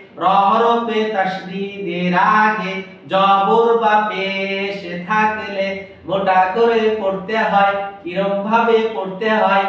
র হরফে তাশদীদের আগে জবর বা পেশ থাকলে মোটা করে পড়তে হয়। কিরম ভাবে পড়তে হয়?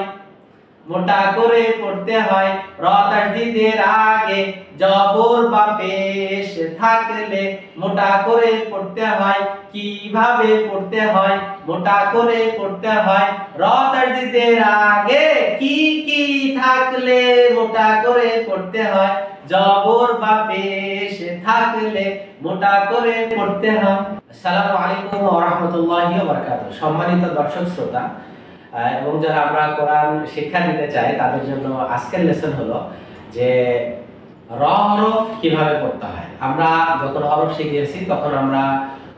মোটা করে পড়তে হয়। র তাশদীদের আগে জবর বা পেশ থাকলে মোটা করে পড়তে হয়। কিভাবে পড়তে হয়? মোটা করে পড়তে হয়। র তাশদীদের আগে কি কি থাকলে মোটা করে পড়তে হয়? জবর বা পেশ থাকলে মোটা করে পড়তে হয়। আসসালামু আলাইকুম ওয়া রাহমাতুল্লাহি ওয়া বারাকাতুহু। সম্মানিত দর্শক শ্রোতা এবং যারা আমরা কোরআন শিক্ষা দিতে চাই তাদের জন্য আজকের লেসন হলো যে র হরফ কিভাবে পড়তে হয়। আমরা যখন হরফ শিখিয়েছি তখন আমরা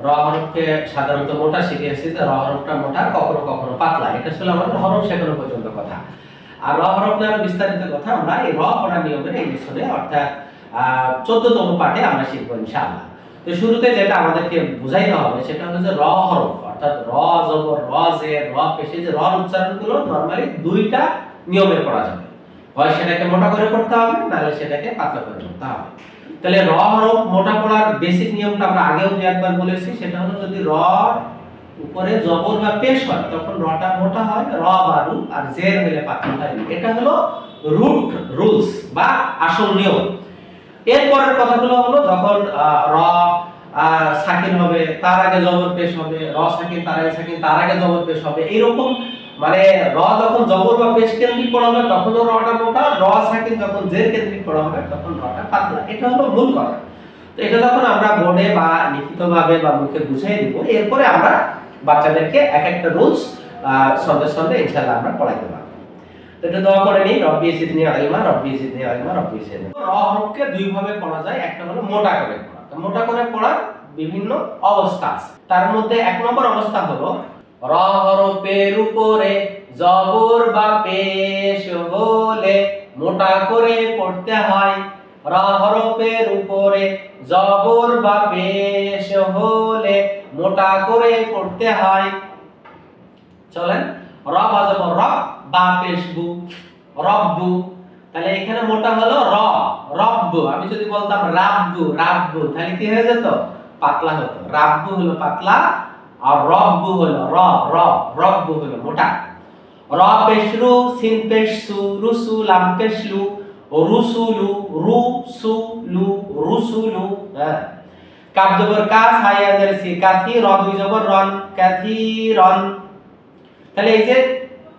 র হরফকে সাধারণত মোটা শিখিয়েছি, যে র হরফটা মোটা, কখনো কখনো পাতলা। এটা ছিল আমাদের হরফ শেখানো পর্যন্ত কথা। আর র হরফ নিয়ে আরো বিস্তারিত কথা আমরা এই র পড়া নিয়মের এই লেসনে অর্থাৎ 14তম পাঠে আমরা শিখবো ইনশাআল্লাহ। তো শুরুতে যেটা আমাদেরকে বুঝাইতে হবে সেটা হলো যে র হরফ অর্থাৎ র জবর, র জের, র পেশে, যে র উচ্চারণগুলো নরমালি দুইটা নিয়মে পড়া যাবে। হয় সেটাকে মোটা করে পড়তে হবে, নাহলে সেটাকে পাতলা করে পড়তে হবে। তাহলে র হরফ মোটা পড়ার বেসিক নিয়মটা আমরা আগেও একবার বলেছি, সেটা হলো যদি র উপরে জবর বা পেশ হয় তখন রটা মোটা হয়, র বা রু, আর জের হলে পাতলা হয়। এটা হলো রুট রুলস বা আসল নিয়ম। এরপরের কথাগুলো হলো যখন র সাকিন হবে তার আগে জবর পেশ হবে, র সাকিন তার আগে সাকিন তার আগে জবর পেশ হবে। এইরকম মানে র যখন জবর বা পেশ কেন্দ্রিক পড়া হবে তখন রটা মোটা, র সাকিন যখন জের কেন্দ্রিক পড়া হবে তখন রটা পাতলা। এটা হলো মূল কথা। তো এটা যখন আমরা বোর্ডে বা লিখিতভাবে বা মুখে বুঝিয়ে দিব, এরপরে আমরা বাচ্চাদেরকে এক একটা রুলস সন্দেহ সন্দেহ ইনশাআল্লাহ আমরা পড়াইতে পারবো। তো এটা দোয়া করে নিই, রব্বি জিদনি ইলমা, রব্বি জিদনি ইলমা, রব্বি জিদনি। র হরফকে দুই ভাবে পড়া যায়। একটা হলো মোটা করে পড়া। তো মোটা করে পড়ার বিভিন্ন অবস্থা আছে। তার মধ্যে এক নম্বর অবস্থা হলো র হরফের উপরে জবর বা পেশ হলে মোটা করে পড়তে হয়। র হরফের উপরে জবর বা পেশ হলে মোটা করে পড়তে হয়। চলেন, র বা জবর র, বা পেশ বু, রব্বু। তাহলে এখানে মোটা হলো র, রব্বু। আমি যদি বলতাম রাব্বু, রাব্বু, তাহলে কি হয়ে যেত? পাতলা হতো। রাব্বু হলো পাতলা, আর রব্বু হলো র, র, রব্বু হলো মোটা। র পেশ রু, সিন পেশ সু, রুসু, লাম পেশ লু, রুসুলু, রুসুলু, রুসুলু। হ্যাঁ। কাফ জবর কা, সায়া জের সি, কাসি, র দুই জবর রন, কাসিরন। তাহলে এই যে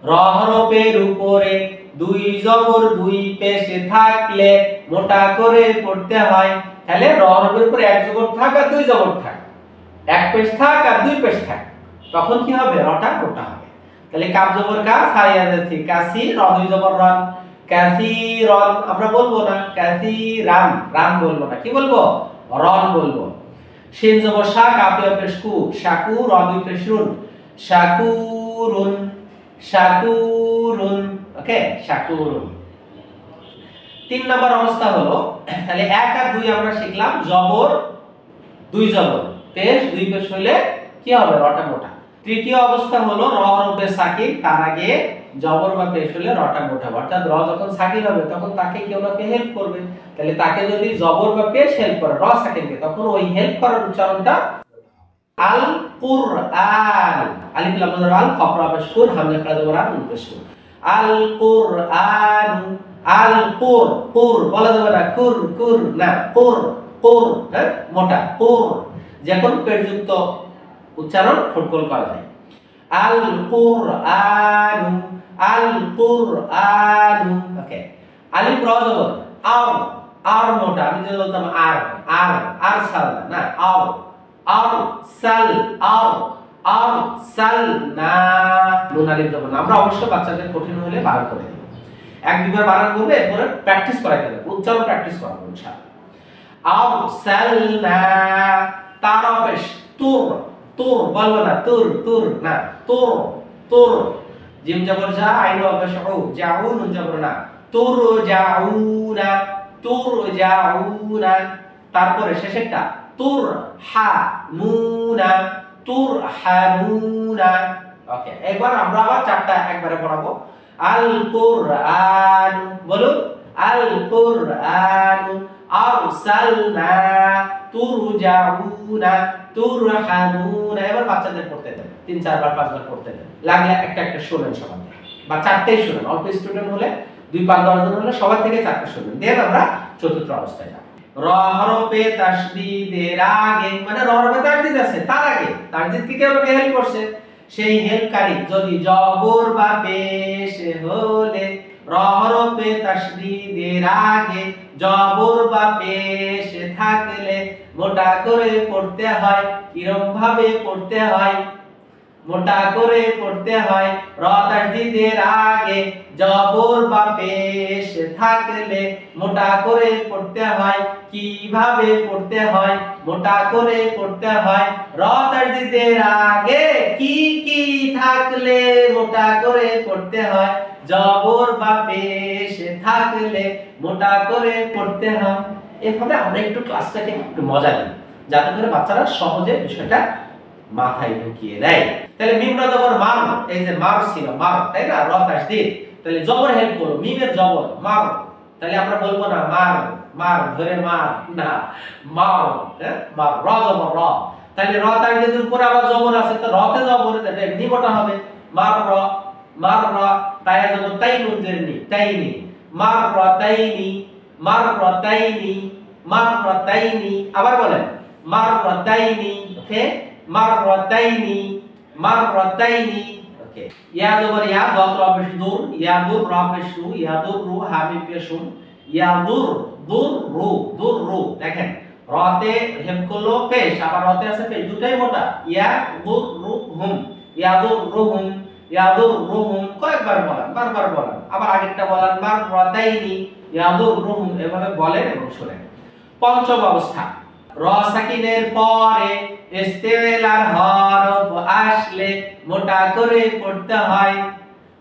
র হরফের উপরে দুই জবর দুই পেশ থাকলে মোটা করে পড়তে হয়। তাহলে র হরফের উপরে এক জবর থাক আর দুই জবর থাক, এক পেশ থাক আর দুই পেশ থাক, তখন কি হবে? রটা মোটা হবে। তাহলে কাফ জবর কা, সায়া যাচ্ছে কাসি, র দুই জবর রন, কাসিরন। আমরা বলবো না কাসিরাম, রাম বলবো না, কি বলবো? রন বলবো। শিন জবর শা, কাফে পেশ কু, শাকু, র দুই পেশ রুন, শাকুরুন, শাকুরুন। ওকে, শাকুরুন। তিন নম্বর অবস্থা হলো, তাহলে এক আর দুই আমরা শিখলাম, জবর দুই জবর, পেশ দুই পেশ হইলে কি হবে? রটা মোটা। তৃতীয় অবস্থা হলো র হরফে সাকিন, তার আগে জবর বা পেশ হলে রটা মোটা হবে। অর্থাৎ র যখন সাকিন হবে তখন তাকে কেউ না কেউ হেল্প করবে। তাহলে তাকে যদি জবর বা পেশ হেল্প করে র সাকিনকে, তখন ওই হেল্প করার উচ্চারণটা আল কুরআন, আলিফ লাম জবর আল, কফ রা পেশ কুর, হামজা খারা জবর আন, পেশ কুর, আল কুরআন। আল কুর, কুর বলা যাবে না, কুর, কুর না, কুর, কুর, হ্যাঁ মোটা, কুর। যখন পেটযুক্ত উচ্চারণ ঠোঁটগোল করা যায়। আল কুরআন, আল কুরআন। ওকে। আলিফ র জবর আর, আর মোটা। আমি যদি বলতাম আর, আর, আর সাল না, আর, আর সাল, আর, আর সাল না। নুন আলিফ জবর। আমরা অবশ্যই বাচ্চাদের কঠিন হলে বারণ করে দেব। এক দুইবার বারণ করবে, এরপরে প্র্যাকটিস করাইতে হবে, উচ্চারণ প্র্যাকটিস করাবো ইনশাআল্লাহ। আর সালনা, তার পেশ তুর, তুর বলবো না, তুর, তুর না, তুর, তুর। জিম জবর জা, আইন পেশ উ, জাউ, নুন জবর না, তুর জাউনা, তুর জাউনা। তারপরে শেষেরটা তুর হা মুনা, তুর হামুনা। ওকে, এবার আমরা আবার চারটা একবারে পড়াবো। আল কুরআন, বলুন আল কুরআন, আরসালনা, তুরজাউনা, তুরহামুনা। এবার বাচ্চাদের পড়তে দেন, 3-4 বার 5 বার পড়তে দেন, লাগলে একটা একটা শুনেন সবার থেকে, বা চারটেই শুনেন। অল্প স্টুডেন্ট হলে 2-5-10 জন হলে সবার থেকে 4টা শুনেন, দেন আমরা চতুর্থ অবস্থায় যাব। র হরফে তাসদীদের আগে, মানে র হরফে তাসদীদ আছে তার আগে, তাসদীদ কি কেউ হেল্প করছে, সেই হেল্পকারী যদি জবর বা পেশ হলে, র হরফে তাসদীদের আগে জবর বা পেশ থাকলে মোটা করে পড়তে হয়। কিরম ভাবে পড়তে হয়? মোটা করে পড়তে হয়। র তাসদীদের আগে জবর বা পেশ থাকলে মোটা করে পড়তে হয়। কিভাবে পড়তে হয়? মোটা করে পড়তে হয়। র তাসদীদের আগে কি কি থাকলে মোটা করে পড়তে হয়? জবর বা পেশ থাকলে মোটা করে পড়তে হয়। এভাবে আমরা একটু ক্লাসটাকে একটু মজা নিই, যাতে করে বাচ্চারা সহজে বিষয়টা মাথায় ঢুকিয়ে দেয়। তাহলে মিম রা জবর মার, এই যে মার ছিল মার, তাই না? র তাসদীদ, তাহলে জবর হেল্প করো, মিমের জবর মার। তাহলে আমরা বলবো না মার, মার ধরে মার, না মার, হ্যাঁ মার, র জবর র। তাহলে র তাসদীদের উপরে আবার জবর আছে, তো রতে জবর তাহলে এমনি মোটা হবে, মার র, মার র। তাই জবর তাইনুন জেরনি, তাইনি, মার র তাইনি, মার র তাইনি, মার র তাইনি। আবার বলেন মার র তাইনি, ওকে, মাররাতাইনি, মাররাতাইনি, ওকে। ইয়া জবর ইয়া, দত র পেশ দূর, ইয়াদুর র পেশ রু, ইয়াদুর রু হা মিম পেশ হুম, ইয়াদুর দুর রু, দুর রু। দেখেন রতে হেল্প করলো পেশ, আবার রতে আছে পেশ, দুটাই মোটা। ইয়াদুর রু হুম, ইয়াদুর রু হুম, ইয়াদুর রু হুম। কয়েকবার বলেন, বারবার বলেন। আবার আগেরটা বলেন মাররাতাইনি, ইয়াদুর রু হুম। এভাবে বলেন এবং শুনেন। পঞ্চম অবস্থা, র সাকিনের পরে ইস্তেলার হরফ আসলে মোটা করে পড়তে হয়।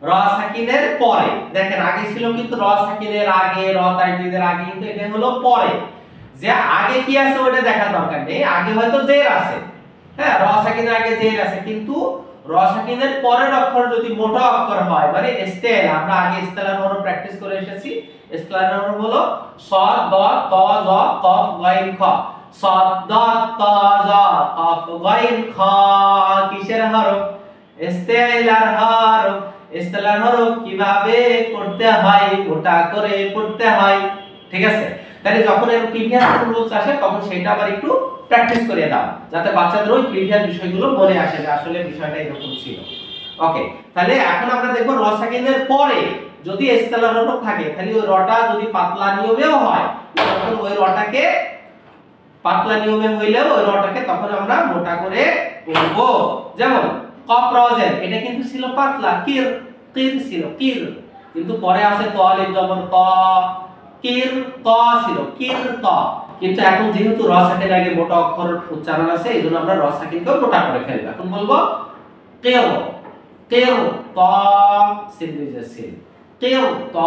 র সাকিনের পরে, দেখেন আগে ছিল কিন্তু র সাকিনের আগে, র তাসদীদের আগে, কিন্তু এটা হলো পরে। যে আগে কি আছে ওটা দেখার দরকার নেই, আগে হয়তো জের আছে, হ্যাঁ র সাকিনের আগে জের আছে, কিন্তু র সাকিনের পরের অক্ষর যদি মোটা অক্ষর হয়, মানে ইস্তেল, আমরা আগে ইস্তেলার হরফ প্র্যাকটিস করে এসেছি। ইস্তেলার হরফ হলো সদ, দ, ত, জ, কফ, গাইন, খ। সদ, দ, ত, জ, কফ, গাইন, খ কিসের হরফ? ইস্তেলার হরফ। ইস্তেলার হরফ কিভাবে পড়তে হয়? মোটা করে পড়তে হয়, ঠিক আছে? তাহলে যখন এর প্রিভিয়াস রুলস আসে তখন সেটা আবার একটু প্র্যাকটিস করে দাও, যাতে বাচ্চাদের ওই প্রিভিয়াস বিষয়গুলো মনে আসে যে আসলে বিষয়টা এরকম ছিল। ওকে, তাহলে এখন আমরা দেখব র সাকিনের পরে যদি ইস্তেলার হরফ থাকে, তাহলে ওই রটা যদি পাতলা নিয়মেও হয়, তখন ওই রটাকে পাতলা নিয়মে হইলেও ওই রটাকে তখন আমরা মোটা করে পড়ব। যেমন কফ র জের, এটা কিন্তু ছিল পাতলা, কির, কির ছিল কির, কিন্তু পরে আছে ত আলিফ জবর ত, কির ত ছিল কির ত। কিন্তু এখন যেহেতু র সাকিনের আগে মোটা অক্ষর উচ্চারণ আছে, এইজন্য আমরা র সাকিনকেও মোটা করে ফেলব। এখন বলবো কির, কির ত সিন দিছে সিন, কির ত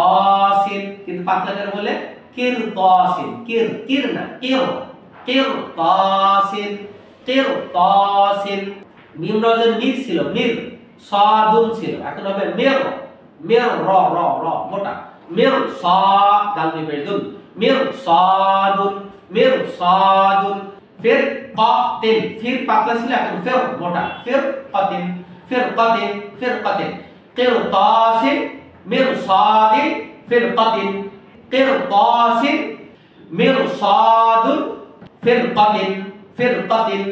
সিন, কিন্তু পাতলা করে বলে কির ত সিন, কির, কির না কির, কির ত সিন, কির ত সিন। মিম রজের মির ছিল মির, সাদুন ছিল, এখন হবে মির, মির র র র মোটা, মির সা দাল দুই পেশ দুন, মির সাদুন, মির সাদুন। ফির কাতিন, ফির পাতলা ছিল, এখন ফির মোটা, ফির কাতিন, ফির কাতিন, ফির কাতিন। কির তাসিন, মির সাদিন, ফির কাতিন, কির তাসিন, মির সাদুন, ফির কাতিন, ফির কাতিন।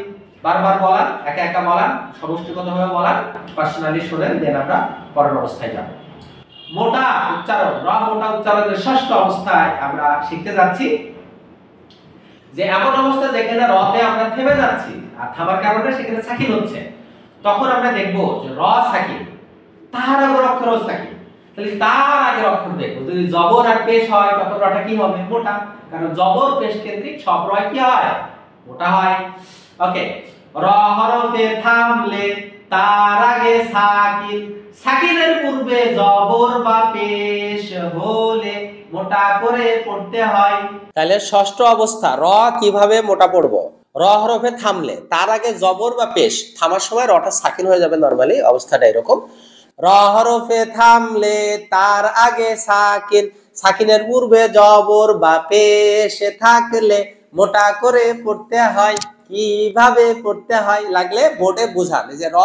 বারবার বলান, একা একা বলান, সমষ্টিগতভাবে বলান, পার্সোনালি শুনেন, দেন আমরা পরের অবস্থায় যাব। মোটা উচ্চারণ, র মোটা উচ্চারণের ষষ্ঠ অবস্থায় আমরা শিখতে যাচ্ছি যে এমন অবস্থা যেখানে রতে আমরা থেমে যাচ্ছি, আর থামার কারণে সেখানে সাকিন হচ্ছে, তখন আমরা দেখব যে র সাকিন, তার আগের অক্ষর সাকিন, তাহলে তার আগের অক্ষর দেখব। যদি জবর আর পেশ হয় তখন রটা কি হবে? মোটা, কারণ জবর পেশ কেন্দ্রিক সব র কি হয়? মোটা হয়। ওকে, র হরফে থামলে তার আগে সাকিন, সাকিনের পূর্বে জবর বা পেশ হলে মোটা করে পড়তে হয়। তাহলে ষষ্ঠ অবস্থা, র কিভাবে মোটা পড়বো? র হরফে থামলে তার আগে জবর বা পেশ, থামার সময় রটা সাকিন হয়ে যাবে, নরমালি অবস্থাটা এরকম। র হরফে থামলে তার আগে সাকিন, সাকিনের পূর্বে জবর বা পেশ থাকলে মোটা করে পড়তে হয়। কিভাবে পড়তে হয় লাগলে বোর্ডে বুঝান, এই যে র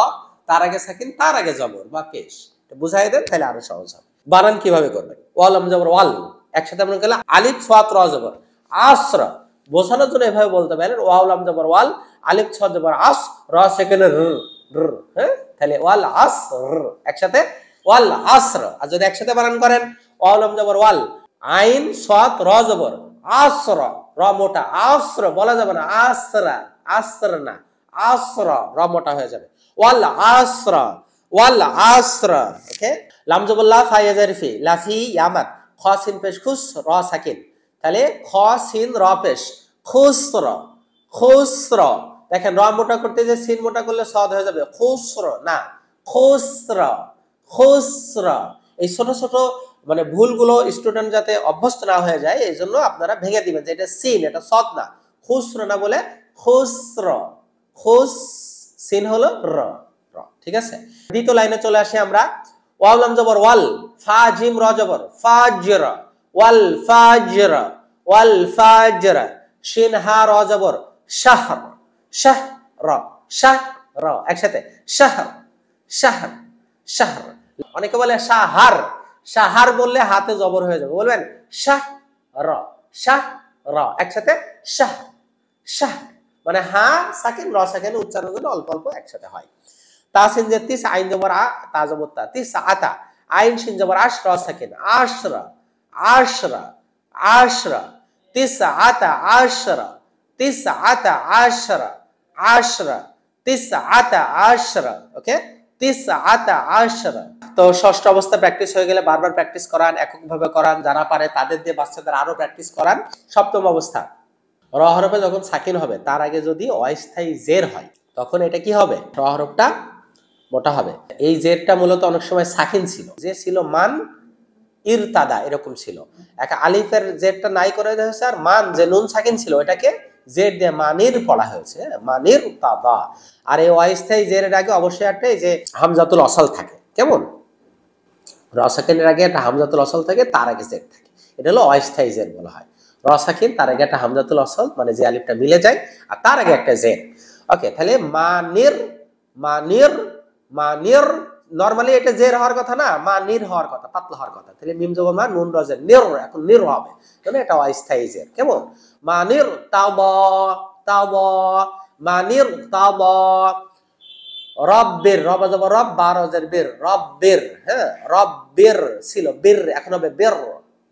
তার আগে সাকিন তার আগে জবর বা পেশ, বুঝাই দেন তাহলে আরো সহজ হবে। বানান কিভাবে করবেন? ওয়াল জবর ওয়াল, একসাথে আমরা গেলে আলিফ সাত র জবর আসর, বোঝানোর জন্য এভাবে বলতে পারেন ওয়াল জবর ওয়াল, আলিফ সাত জবর আস, র সেকেন্ডে র, হ্যাঁ তাহলে ওয়াল আসর, একসাথে ওয়াল আসর। আর যদি একসাথে বানান করেন ওয়াল জবর ওয়াল, আইন সাত র জবর আসর, র মোটা আসর বলা যাবে না, আসরা আসর না আসর, র মোটা হয়ে যাবে, ওয়াল আসর ওয়াল আসর। ওকে, লাম জবর লা ফা ইয়া জারফি লাফি ইয়ামাত, খ সিন পেশ খুস র সাকিন, তাহলে খ সিন র পেশ খুসর, খুসর। দেখেন র মোটা করতে যে সিন মোটা করলে সদ হয়ে যাবে, খুসর না খুসর, খুসর। এই ছোট ছোট মানে ভুলগুলো স্টুডেন্ট যাতে অভ্যস্ত না হয়ে যায় এই জন্য আপনারা ভেঙে দিবেন যে এটা সিন, এটা সদ না, খুসর না বলে খুসর, খুস সিন হলো র, র। ঠিক আছে, দ্বিতীয় লাইনে চলে আসি আমরা। ওয়াল লাম জবর ওয়াল, ফা জিম র জবর ফাজর, ওয়াল ফাজর ওয়াল ফাজর, শিন হা র জবর শাহর, শাহর শাহর, একসাথে শাহর শাহর শাহর। অনেকে বলে শাহার, শাহার বললে হাতে জবর হয়ে যাবে, বলবেন শাহর শাহর, একসাথে শাহ শাহ, মানে হা সাকিন র সাকিন উচ্চারণ করলে অল্প অল্প একসাথে হয়। তাসিন যে তিস আইন জবর আ তা জবর তা, তিস আতা আইন শিন জবর আশ র সাকিন আশরা আশরা আশরা, তিস আতা আশরা তিস আতা আশরা আশরা তিস আতা আশরা। ওকে, তিস আতা আশরা। তো ষষ্ঠ অবস্থা প্র্যাকটিস হয়ে গেলে বারবার প্র্যাকটিস করান, এককভাবে করান, যারা পারে তাদের দিয়ে বাচ্চাদের আরো প্র্যাকটিস করান। সপ্তম অবস্থা, র হরফে যখন সাকিন হবে তার আগে যদি অস্থায়ী জের হয় তখন এটা কি হবে? র হরফটা মোটা হবে। এই জেরটা মূলত অনেক সময় সাকিন ছিল, যে ছিল মান ইরতাদা এরকম ছিল, একটা আলিফের জেরটা নাই করে দেওয়া হয়েছে, আর মান যে নুন সাকিন ছিল এটাকে জের দিয়ে মানির পড়া হয়েছে, মানির তাদা। আর এই অস্থায়ী জেরের আগে অবশ্যই একটা এই যে হামজাতুল অসল থাকে, কেমন র সাকিনের আগে একটা হামজাতুল অসল থাকে, তার আগে জের থাকে, এটা হলো অস্থায়ী জের বলা হয়। র সাকিন তার আগে একটা হামজাতুল অসল মানে যে আলিফটা মিলে যায়, আর তার আগে একটা জের। ওকে, তাহলে মানির মানির মানির, নরমালি এটা জের হওয়ার কথা না, মানির হওয়ার কথা, পাতলা হওয়ার কথা। তাহলে মিম জবর মা নুন রজের নির, এখন নির হবে, তাহলে এটা অস্থায়ী জের। কেমন মানির তাব তাব, মানির তাব, রব্বির রব জবর রব বা রজের বীর রব্বির, হ্যাঁ রব্বির ছিল বীর, এখন হবে বীর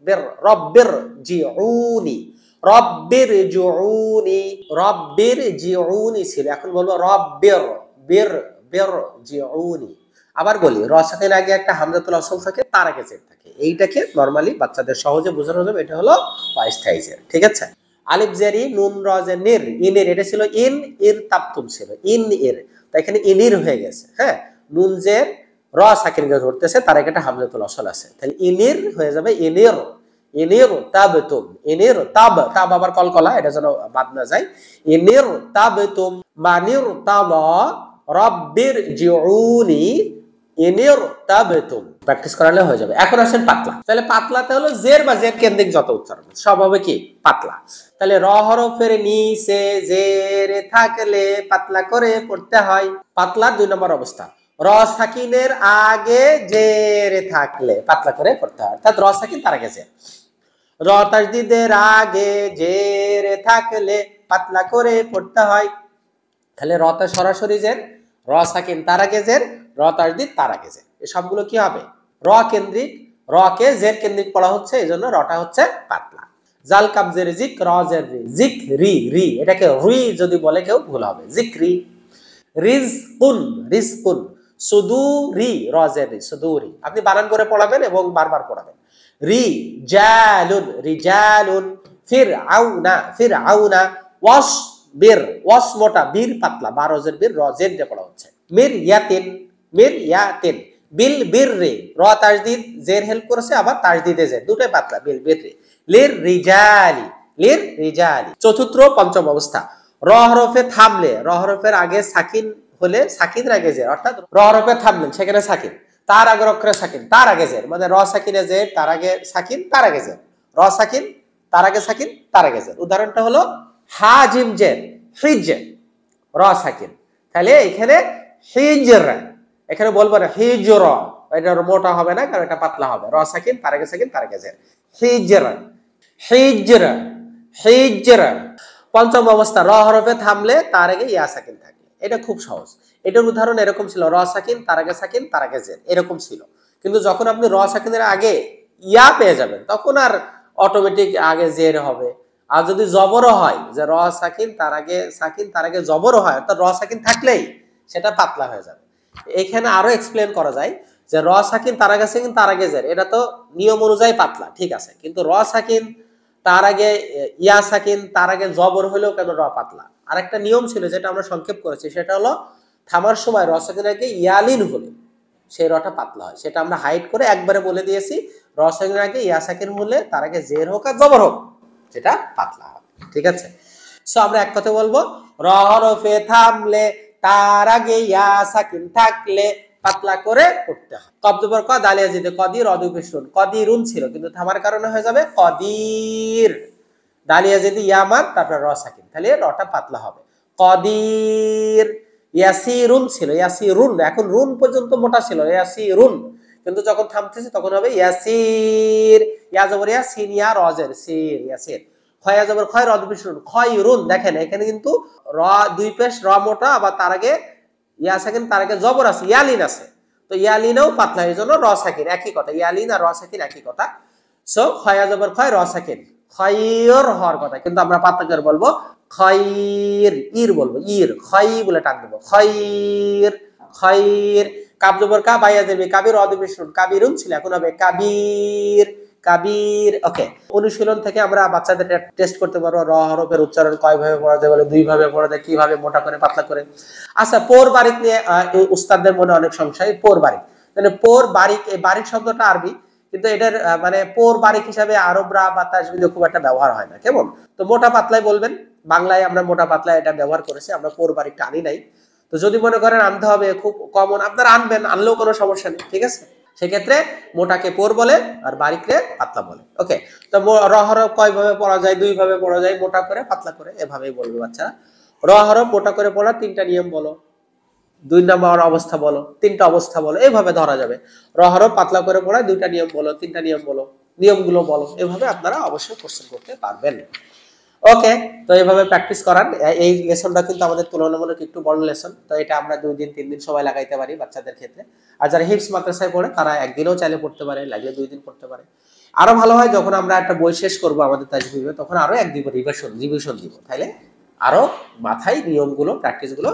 বীর, রব্বির জিউনি রব্বির জিউনি, রব্বির জিউনি ছিল, এখন বলবো রব্বির বীর বীর জিউনি। আবার বলি র সাকিন আগে একটা হামজাতুল আসল থাকে, তার আগে জের থাকে, এইটাকে নরমালি বাচ্চাদের সহজে বোঝানো যাবে, এটা হলো অস্থায়ী জের। ঠিক আছে, আলিফ জেরি নুন রজের নির, ইনের, এটা ছিল ইন, ইর তাপতুম ছিল ইন ইর, তাই এখানে ইনির হয়ে গেছে। হ্যাঁ, নুন জের র সাকিন কে ধরতেছে, তার আগে একটা হামজাতুল আসল আছে, তাহলে ইনির হয়ে যাবে ইনির, ইনির তাবতুম, ইনির তাব, তাব আবার কলকলা, এটা যেন বাদ না যায়, ইনির তাবতুম মানির তাব রব্বির জিউনি ইনির তাবতুম, প্র্যাকটিস করালে হয়ে যাবে। এখন আসেন পাতলা, তাহলে পাতলাতে হলো জের বা জের কেন্দ্রিক যত উচ্চারণ সব হবে কি পাতলা। তাহলে র হরফের নিচে জের থাকলে পাতলা করে পড়তে হয়। পাতলার 2 নম্বর অবস্থা, র সাকিনের আগে জের থাকলে পাতলা করে পড়তে হয়, অর্থাৎ র সাকিন তার আগে জের, র তাজদিদের আগে জের থাকলে পাতলা করে পড়তে হয়। তাহলে রতে সরাসরি জের, র সাকিন তার আগে জের, র তাজদিদ তার আগে জের, এই সবগুলো কি হবে র কেন্দ্রিক, র কে জের কেন্দ্রিক পড়া হচ্ছে, এই জন্য রটা হচ্ছে পাতলা। জাল কাবজের জিক র জের রি, জিক রি রি, এটাকে রি যদি বলে কেউ ভুল হবে, জিক রি। রিজকুন রিজকুন, সুদুরি র জের রি সুদুরি, আপনি বানান করে পড়াবেন এবং বারবার পড়াবেন। রিজালুন রিজালুন, ফিরআউনা ফিরআউনা, ওয়াস বীর ওয়াস মোটা বীর পাতলা, 12 জের বীর র জের দিয়ে পড়া হচ্ছে। মির ইয়াতিন মির ইয়াতিন, বিল বিররি র তাজদিদ জের হেল্প করেছে, আবার তাজদিদে জের, দুটোই পাতলা, বিল বিররি। লির রিজালি লির রিজালি। চতুর্থ পঞ্চম অবস্থা, র হরফে থামলে, র হরফের আগে সাকিন হলে সাকিনের আগে জের, অর্থাৎ র হরফে থামলেন সেখানে সাকিন, তার আগের অক্ষরে সাকিন, তার আগে জের, মানে র সাকিনে জের, তার আগে সাকিন, তার আগে জের, র সাকিন, তার আগে সাকিন, তার আগে জের। উদাহরণটা হলো হা জিম জের, হিজ, র সাকিন। তাহলে এখানে হিজর, এখানে বলবো না হিজর, এটা মোটা হবে না, কারণ এটা পাতলা হবে। র সাকিন, তার আগে সাকিন, তার আগে জের, হিজর, হিজর, হিজর। পঞ্চম অবস্থা, র হরফে থামলে তার আগে ইয়া সাকিন থাকে। এটা খুব সহজ। এটার উদাহরণ এরকম ছিল, র সাকিন, তার আগে সাকিন, তার আগে জের, এরকম ছিল। কিন্তু যখন আপনি র সাকিনের আগে ইয়া পেয়ে যাবেন, তখন আর অটোমেটিক আগে জের হবে। আর যদি জবরও হয়, যে র সাকিন তার আগে সাকিন, তার আগে জবরও হয়, তো র সাকিন থাকলেই সেটা পাতলা হয়ে যাবে। এখানে আরো এক্সপ্লেন করা যায় যে র সাকিন, তার আগে সাকিন, তার আগে জের, এটা তো নিয়ম অনুযায়ী পাতলা, ঠিক আছে। কিন্তু র সাকিন, তার আগে ইয়া সাকিন, তার আগে জবর হলেও কেন র পাতলা? আরেকটা নিয়ম ছিল যেটা আমরা সংক্ষেপ করেছি, সেটা হলো থামার সময় র সাকিনের আগে ইয়ালিন হলে সেই রটা পাতলা হয়। সেটা আমরা হাইড করে একবারে বলে দিয়েছি, র সাকিনের আগে ইয়া সাকিন হলে তার আগে জের হোক আর জবর হোক, সেটা পাতলা হবে, ঠিক আছে। সো আমরা এক কথা বলবো, র হরফে থামলে তার আগে ইয়া সাকিন থাকলে পাতলা করে পড়তে হয়। কবদবর ক, দালিয়া জিদে কদির, অদুপেশুন, কদিরুন ছিল, কিন্তু থামার কারণে হয়ে যাবে কদির। দালিয়া জিদে ইয়ামার, তারপর র সাকিন, তাহলে রটা পাতলা হবে। কদির। ইয়াসিরুন ছিল, ইয়াসিরুন, এখন রুন পর্যন্ত মোটা ছিল, ইয়াসিরুন, কিন্তু যখন থামতেছে তখন হবে ইয়াসির। ইয়া জবর ইয়া, সিন ইয়া, রজের সির, ইয়াসির। খয়া জবর খয়, রদ বিশুন, খয়রুন। দেখেন এখানে কিন্তু র দুই পেশ, র মোটা, আবার তার আগে ইয়া সাকিন, তার আগে জবর আছে, ইয়ালিন আছে, তো ইয়ালিনও পাতলা, এই জন্য র সাকিন, একই কথা, ইয়ালিন আর র সাকিন একই কথা। সো খয়া জবর খয়, র সাকিন, খয়র হওয়ার কথা, কিন্তু আমরা পাতলা করে বলবো খয়র, ইর বলবো, ইর, খয় বলে টান দেবো, খয়র, খয়র। কাব জবর কা, বাইয়া দেবে কাবির, অদবিশুন, কাবিরুন ছিল, এখন হবে কাবির, কাবির। ওকে, অনুশীলন থেকে আমরা বাচ্চাদের টেস্ট করতে পারবো র হরফের উচ্চারণ কয় ভাবে পড়া যায়, বলে দুই ভাবে পড়া যায়, কিভাবে মোটা করে পাতলা করে। আচ্ছা, পোর বারিক নিয়ে উস্তাদদের মনে অনেক সংশয়। পোর বারিক, মানে পোর বারিক, এই বারিক শব্দটা আরবি, কিন্তু এটার মানে পোর বারিক হিসাবে আরবরা বা তাজবিদে খুব একটা ব্যবহার হয় না, কেমন? তো মোটা পাতলাই বলবেন, বাংলায় আমরা মোটা পাতলা এটা ব্যবহার করেছি, আমরা পোর বারিকটা আনি নাই। তো যদি মনে করেন আনতে হবে, খুব কমন, আপনারা আনবেন, আনলেও কোনো সমস্যা নেই, ঠিক আছে। সেক্ষেত্রে মোটাকে পোর বলে আর বারিকরে পাতলা বলে। ওকে, তো র হরফ কয় ভাবে পড়া যায়? দুই ভাবে পড়া যায়, মোটা করে পাতলা করে, এভাবেই বলবে বাচ্চারা। র হরফ মোটা করে পড়া তিনটা নিয়ম বলো, দুই নম্বর অবস্থা বলো, তিনটা অবস্থা বলো, এভাবে ধরা যাবে। র হরফ পাতলা করে পড়া দুইটা নিয়ম বলো, তিনটা নিয়ম বলো, নিয়মগুলো বলো, এভাবে আপনারা অবশ্যই কোশ্চেন করতে পারবেন। ওকে, তো এইভাবে প্র্যাকটিস করান। এই লেসনটা কিন্তু আমাদের তুলনামূলক একটু বড় লেসন, তো এটা আমরা 2 দিন 3 দিন সময় লাগাইতে পারি বাচ্চাদের ক্ষেত্রে। আর যারা হিপস মাদ্রাসায় পড়ে তারা একদিনও চাইলে পড়তে পারে, লাগলে 2 দিন পড়তে পারে। আরো ভালো হয় যখন আমরা একটা বই শেষ করব আমাদের তাজবিবে, তখন আরো এক দিব রিভিশন দিব, তাইলে আরো মাথায় নিয়মগুলো, প্র্যাকটিসগুলো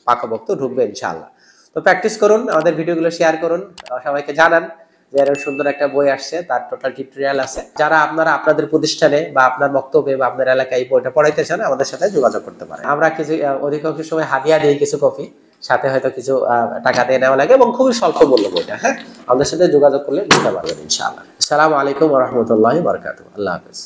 পাকাপোক্ত ঢুকবে ইনশাআল্লাহ। তো প্র্যাকটিস করুন, আমাদের ভিডিওগুলো শেয়ার করুন, সবাইকে জানান যে এর সুন্দর একটা বই আসছে, তার টোটাল টিউটোরিয়াল আছে। যারা আপনারা আপনাদের প্রতিষ্ঠানে বা আপনার বক্তব্যে বা আপনার এলাকায় এই বইটা পড়াইতে চান, আমাদের সাথে যোগাযোগ করতে পারেন। আমরা কিছু অধিকাংশ সময় হাদিয়া দিই, কিছু কপি, সাথে হয়তো কিছু টাকা দিয়ে নেওয়া লাগে, এবং খুবই স্বল্প মূল্য বইটা। হ্যাঁ, আমাদের সাথে যোগাযোগ করলে নিতে পারবেন ইনশাআল্লাহ। আসসালামু আলাইকুম ওয়া রাহমাতুল্লাহি ওয়া বারাকাতুহু। আল্লাহ হাফেজ।